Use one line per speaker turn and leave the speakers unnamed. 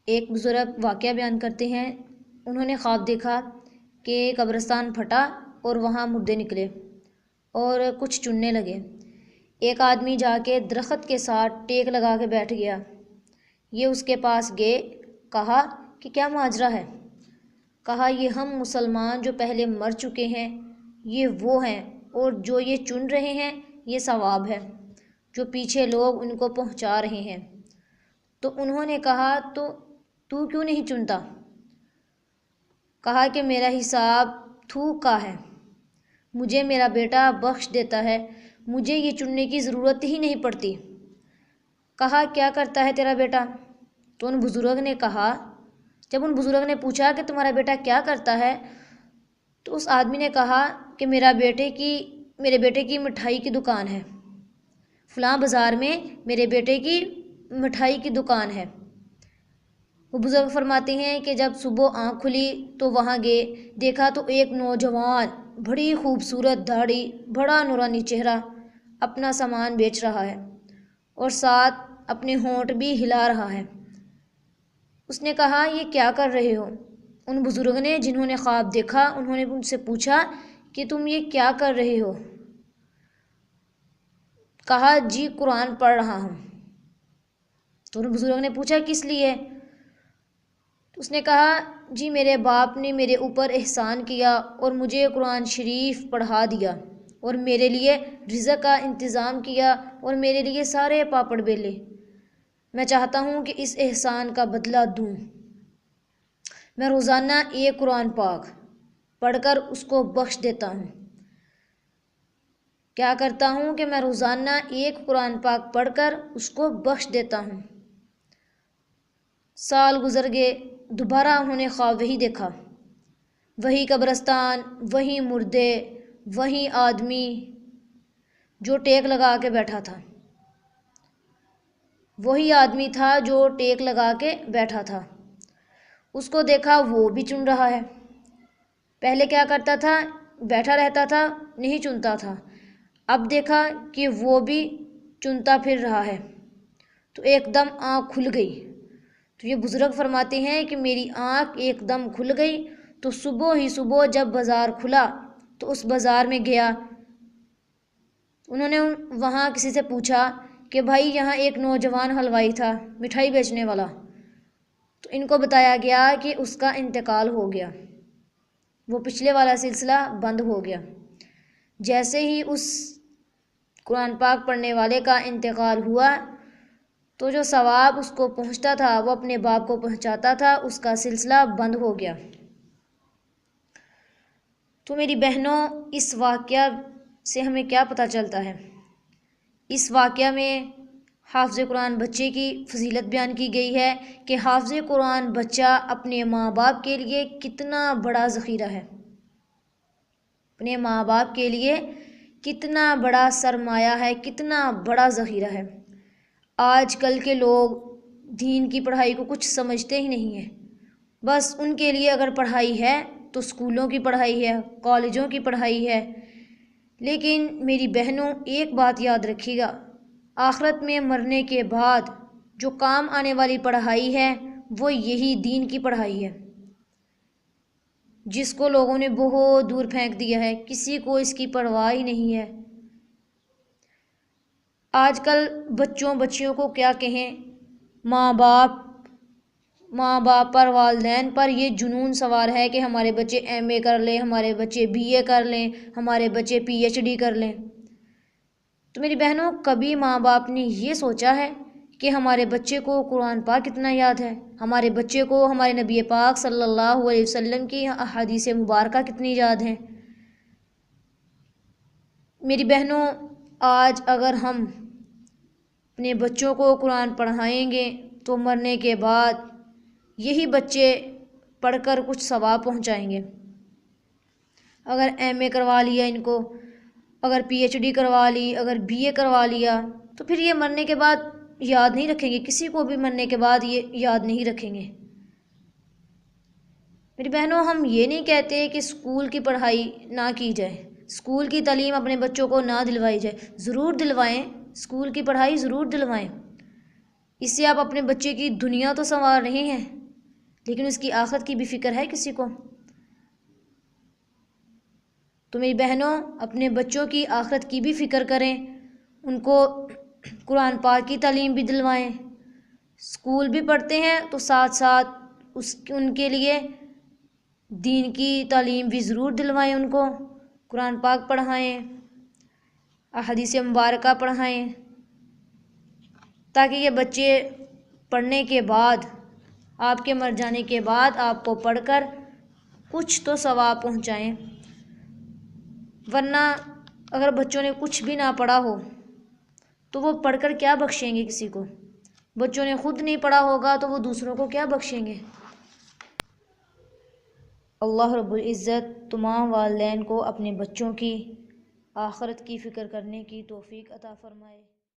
ایک بزرگ واقعہ بیان کرتے ہیں، انہوں نے خواب دیکھا کہ قبرستان پھٹا اور وہاں مردے نکلے اور کچھ چننے لگے۔ ایک آدمی جا کے درخت کے ساتھ ٹیک لگا کے بیٹھ گیا۔ یہ اس کے پاس گئے، کہا کہ کیا ماجرا ہے؟ کہا یہ ہم مسلمان جو پہلے مر چکے ہیں یہ وہ ہیں، اور جو یہ چن رہے ہیں یہ ثواب ہے جو پیچھے لوگ ان کو پہنچا رہے ہیں۔ تو انہوں نے کہا تو کیوں نہیں چنتا؟ کہا کہ میرا حساب تھوک کا ہے، مجھے میرا بیٹا بخش دیتا ہے، مجھے یہ چننے کی ضرورت ہی نہیں پڑتی۔ کہا کیا کرتا ہے تیرا بیٹا؟ تو ان بزرگ نے کہا، جب ان بزرگ نے پوچھا کہ تمہارا بیٹا کیا کرتا ہے، تو اس آدمی نے کہا کہ میرے بیٹے کی مٹھائی کی دکان ہے، فلاں بازار میں میرے بیٹے کی مٹھائی کی دکان ہے۔ وہ بزرگ فرماتے ہیں کہ جب صبح آنکھ کھلی تو وہاں گئے، دیکھا تو ایک نوجوان بڑی خوبصورت داڑھی، بڑا نورانی چہرہ اپنا سامان بیچ رہا ہے اور ساتھ اپنے ہونٹ بھی ہلا رہا ہے۔ اس نے کہا یہ کیا کر رہے ہو؟ ان بزرگ نے جنہوں نے خواب دیکھا انہوں نے ان سے پوچھا کہ تم یہ کیا کر رہے ہو؟ کہا جی قرآن پڑھ رہا ہوں۔ تو ان بزرگ نے پوچھا کس لیے؟ اس نے کہا جی میرے باپ نے میرے اوپر احسان کیا اور مجھے قرآن شریف پڑھا دیا اور میرے لیے رزق کا انتظام کیا اور میرے لیے سارے پاپڑ بیلے، میں چاہتا ہوں کہ اس احسان کا بدلہ دوں۔ میں روزانہ ایک قرآن پاک پڑھ کر اس کو بخش دیتا ہوں۔ کیا کرتا ہوں کہ میں روزانہ ایک قرآن پاک پڑھ کر اس کو بخش دیتا ہوں۔ سال گزر گئے، دوبارہ انہوں نے خواب وہی دیکھا، وہی قبرستان، وہی مردے، وہی آدمی جو ٹیک لگا کے بیٹھا تھا۔ وہی آدمی تھا جو ٹیک لگا کے بیٹھا تھا۔ اس کو دیکھا وہ بھی چن رہا ہے۔ پہلے کیا کرتا تھا؟ بیٹھا رہتا تھا، نہیں چنتا تھا۔ اب دیکھا کہ وہ بھی چنتا پھر رہا ہے، تو ایک دم آنکھ کھل گئی۔ تو یہ بزرگ فرماتے ہیں کہ میری آنکھ ایک دم کھل گئی، تو صبح ہی صبح جب بازار کھلا تو اس بازار میں گیا۔ انہوں نے وہاں کسی سے پوچھا کہ بھائی یہاں ایک نوجوان حلوائی تھا، مٹھائی بیچنے والا، تو ان کو بتایا گیا کہ اس کا انتقال ہو گیا، وہ پچھلے والا سلسلہ بند ہو گیا۔ جیسے ہی اس قرآن پاک پڑھنے والے کا انتقال ہوا تو جو ثواب اس کو پہنچتا تھا وہ اپنے باپ کو پہنچاتا تھا، اس کا سلسلہ بند ہو گیا۔ تو میری بہنوں، اس واقعہ سے ہمیں کیا پتہ چلتا ہے؟ اس واقعہ میں حافظ قرآن بچے کی فضیلت بیان کی گئی ہے کہ حافظ قرآن بچہ اپنے ماں باپ کے لیے کتنا بڑا ذخیرہ ہے، اپنے ماں باپ کے لیے کتنا بڑا سرمایہ ہے، کتنا بڑا ذخیرہ ہے۔ آج کل کے لوگ دین کی پڑھائی کو کچھ سمجھتے ہی نہیں ہیں، بس ان کے لیے اگر پڑھائی ہے تو اسکولوں کی پڑھائی ہے، کالجوں کی پڑھائی ہے۔ لیکن میری بہنوں ایک بات یاد رکھیے گا، آخرت میں مرنے کے بعد جو کام آنے والی پڑھائی ہے وہ یہی دین کی پڑھائی ہے، جس کو لوگوں نے بہت دور پھینک دیا ہے، کسی کو اس کی پرواہ ہی نہیں ہے۔ آج کل بچیوں کو کیا کہیں، ماں باپ پر، والدین پر یہ جنون سوار ہے کہ ہمارے بچے ایم اے کر لیں، ہمارے بچے بی اے کر لیں، ہمارے بچے پی ایچ ڈی کر لیں۔ تو میری بہنوں، کبھی ماں باپ نے یہ سوچا ہے کہ ہمارے بچے کو قرآن پاک کتنا یاد ہے، ہمارے بچے کو ہمارے نبی پاک صلی اللہ علیہ وسلم کی احادیث مبارکہ کتنی یاد ہیں؟ میری بہنوں، آج اگر ہم اپنے بچوں کو قرآن پڑھائیں گے تو مرنے کے بعد یہی بچے پڑھ کر کچھ ثواب پہنچائیں گے۔ اگر ایم اے کروا لیا ان کو، اگر پی ایچ ڈی کروا لی، اگر بی اے کروا لیا، تو پھر یہ مرنے کے بعد یاد نہیں رکھیں گے، کسی کو بھی مرنے کے بعد یہ یاد نہیں رکھیں گے۔ میری بہنوں، ہم یہ نہیں کہتے کہ اسکول کی پڑھائی نہ کی جائے، اسکول کی تعلیم اپنے بچوں کو نہ دلوائی جائے، ضرور دلوائیں، اسکول کی پڑھائی ضرور دلوائیں۔ اس سے آپ اپنے بچے کی دنیا تو سنوار رہے ہیں، لیکن اس کی آخرت کی بھی فکر ہے کسی کو؟ تو میری بہنوں، اپنے بچوں کی آخرت کی بھی فکر کریں، ان کو قرآن پاک کی تعلیم بھی دلوائیں۔ اسکول بھی پڑھتے ہیں تو ساتھ ساتھ ان کے لیے دین کی تعلیم بھی ضرور دلوائیں، ان کو قرآن پاک پڑھائیں، احادیث مبارکہ پڑھائیں، تاکہ یہ بچے پڑھنے کے بعد، آپ کے مر جانے کے بعد آپ کو پڑھ کر کچھ تو ثواب پہنچائیں۔ ورنہ اگر بچوں نے کچھ بھی نہ پڑھا ہو تو وہ پڑھ کر کیا بخشیں گے کسی کو؟ بچوں نے خود نہیں پڑھا ہوگا تو وہ دوسروں کو کیا بخشیں گے؟ اللہ رب العزت تمام والدین کو اپنے بچوں کی آخرت کی فکر کرنے کی توفیق عطا فرمائے۔